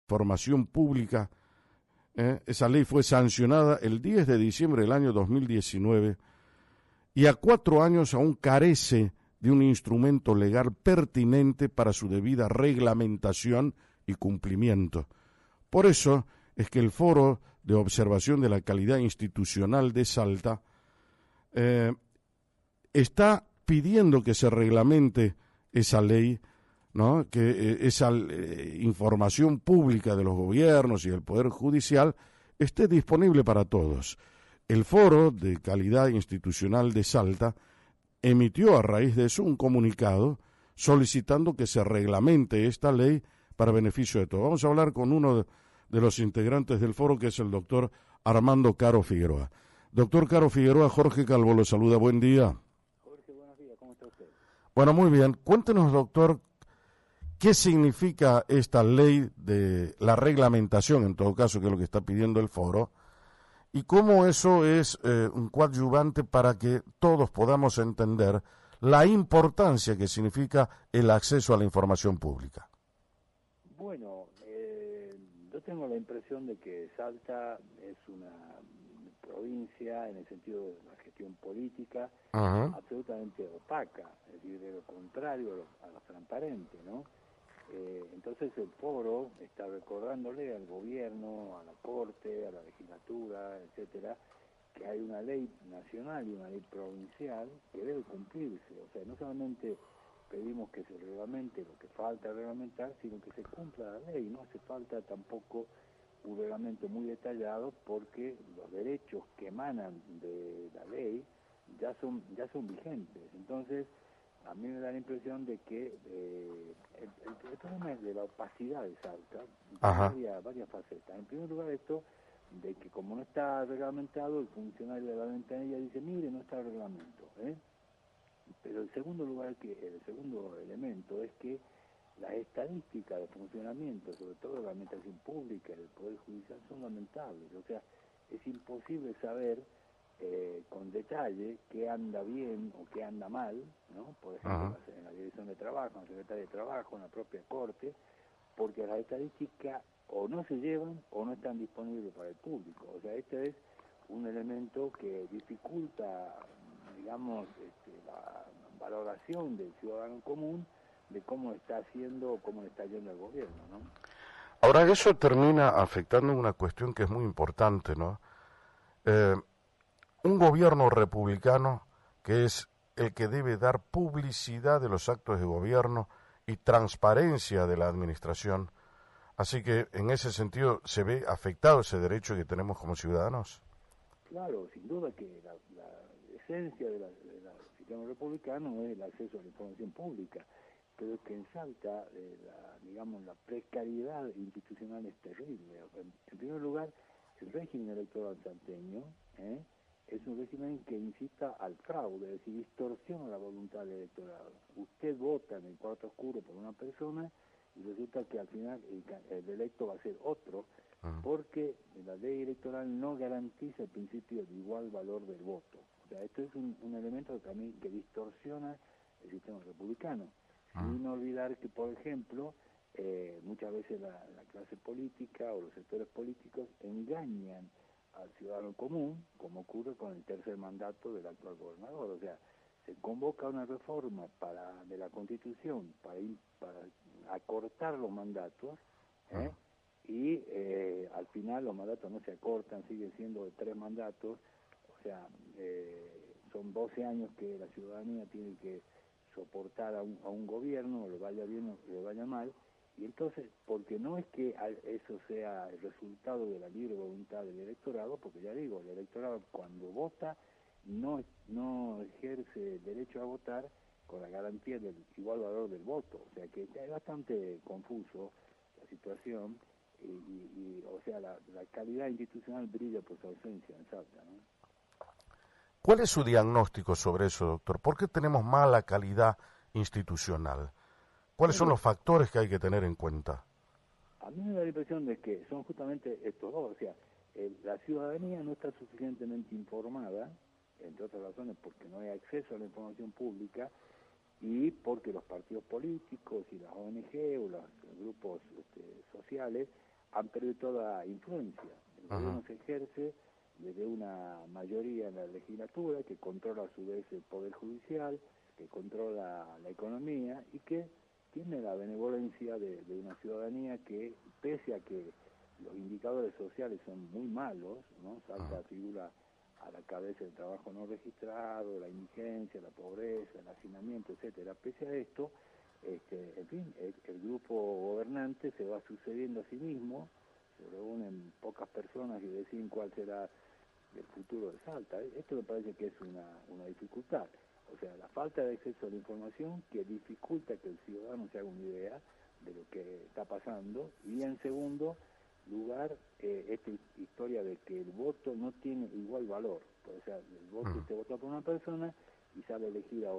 Información Pública. Esa ley fue sancionada el 10 de diciembre del año 2019 y a 4 años aún carece de un instrumento legal pertinente para su debida reglamentación y cumplimiento. Por eso es que el Foro de Observación de la Calidad Institucional de Salta está pidiendo que se reglamente esa ley, ¿no? Que esa información pública de los gobiernos y del Poder Judicial esté disponible para todos. El Foro de Calidad Institucional de Salta emitió a raíz de eso un comunicado solicitando que se reglamente esta ley para beneficio de todos. Vamos a hablar con uno de los integrantes del foro, que es el doctor Armando Caro Figueroa. Doctor Caro Figueroa, Jorge Calvo lo saluda, buen día. Jorge, buenos días, ¿cómo está usted? Bueno, muy bien. Cuéntenos, doctor, ¿qué significa esta ley de la reglamentación, en todo caso, que es lo que está pidiendo el foro? Y cómo eso es un coadyuvante para que todos podamos entender la importancia que significa el acceso a la información pública. Bueno, yo tengo la impresión de que Salta es una provincia, en el sentido de la gestión política, absolutamente opaca, es decir, de lo contrario a lo transparente, ¿no? Entonces el foro está recordándole al gobierno, a la corte, a la legislatura, etcétera, que hay una ley nacional y una ley provincial que debe cumplirse. O sea, no solamente pedimos que se reglamente lo que falta reglamentar, sino que se cumpla la ley. No hace falta tampoco un reglamento muy detallado, porque los derechos que emanan de la ley ya son vigentes. Entonces, a mí me da la impresión de que el problema es de la opacidad de Salta, varias facetas. En primer lugar, esto de que como no está reglamentado, el funcionario de la ventanilla dice, mire, no está el reglamento, Pero el segundo elemento es que las estadísticas de funcionamiento, sobre todo la administración pública y del Poder Judicial, son lamentables. O sea, es imposible saber con detalle qué anda bien o qué anda mal, ¿no? Por ejemplo, en la Dirección de Trabajo, en la Secretaría de Trabajo, en la propia Corte, porque las estadísticas o no se llevan o no están disponibles para el público. O sea, este es un elemento que dificulta, digamos, la valoración del ciudadano común de cómo está haciendo o cómo le está yendo el gobierno, ¿no? Ahora, eso termina afectando una cuestión que es muy importante, ¿no? Un gobierno republicano que es el que debe dar publicidad de los actos de gobierno y transparencia de la administración. Así que en ese sentido se ve afectado ese derecho que tenemos como ciudadanos. Claro, sin duda que la esencia del sistema republicano es el acceso a la información pública, pero es que en Salta, la precariedad institucional es terrible. En primer lugar, el régimen electoral salteño es un régimen que incita al fraude, es decir, distorsiona la voluntad del electorado. Usted vota en el cuarto oscuro por una persona y resulta que al final el electo va a ser otro, porque la ley electoral no garantiza el principio de igual valor del voto. O sea, esto es un elemento también que distorsiona el sistema republicano. Sin olvidar que, por ejemplo, muchas veces la clase política o los sectores políticos engañan al ciudadano común, como ocurre con el tercer mandato del actual gobernador. O sea, se convoca una reforma de la Constitución para acortar los mandatos, y al final los mandatos no se acortan, siguen siendo de 3 mandatos. O sea, son 12 años que la ciudadanía tiene que soportar a un gobierno, o le vaya bien o le vaya mal. Y entonces, porque no es que eso sea el resultado de la libre voluntad del electorado, porque ya digo, el electorado cuando vota no ejerce el derecho a votar con la garantía del igual valor del voto. O sea que es bastante confuso la situación, y o sea, la calidad institucional brilla por su ausencia en Salta, ¿no? ¿Cuál es su diagnóstico sobre eso, doctor? ¿Por qué tenemos mala calidad institucional? ¿Cuáles son los factores que hay que tener en cuenta? A mí me da la impresión de que son justamente estos dos. O sea, la ciudadanía no está suficientemente informada, entre otras razones porque no hay acceso a la información pública, y porque los partidos políticos y las ONG o los grupos sociales han perdido toda influencia. El gobierno se ejerce desde una mayoría en la legislatura que controla a su vez el Poder Judicial, que controla la economía y que tiene la benevolencia de una ciudadanía que, pese a que los indicadores sociales son muy malos, ¿no? Salta figura a la cabeza el trabajo no registrado, la indigencia, la pobreza, el hacinamiento, etcétera. Pese a esto, en fin, el grupo gobernante se va sucediendo a sí mismo, se reúnen pocas personas y deciden cuál será el futuro de Salta. Esto me parece que es una dificultad. O sea, la falta de acceso a la información que dificulta que el ciudadano se haga una idea de lo que está pasando. Y en segundo lugar, esta historia de que el voto no tiene igual valor. O sea, el voto usted vota por una persona y sale elegida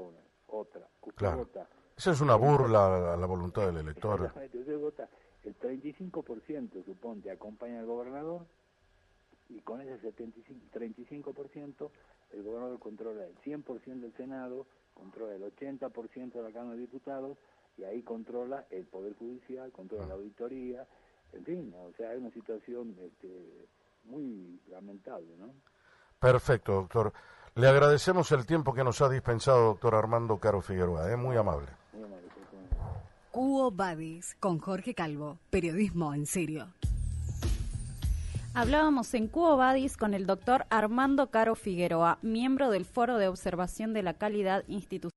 otra. Usted vota. Esa es una burla a la voluntad del elector. Usted vota el 35%, suponte, acompaña al gobernador, y con ese 35%, el gobernador controla el 100% del Senado, controla el 80% de la Cámara de Diputados, y ahí controla el Poder Judicial, controla la auditoría, en fin, o sea, hay una situación muy lamentable, ¿no? Perfecto, doctor. Le agradecemos el tiempo que nos ha dispensado, doctor Armando Caro Figueroa, muy amable. Muy amable. Quo Vadis, con Jorge Calvo, periodismo en serio. Hablábamos en Quo Vadis con el doctor Armando Caro Figueroa, miembro del Foro de Observación de la Calidad Institucional.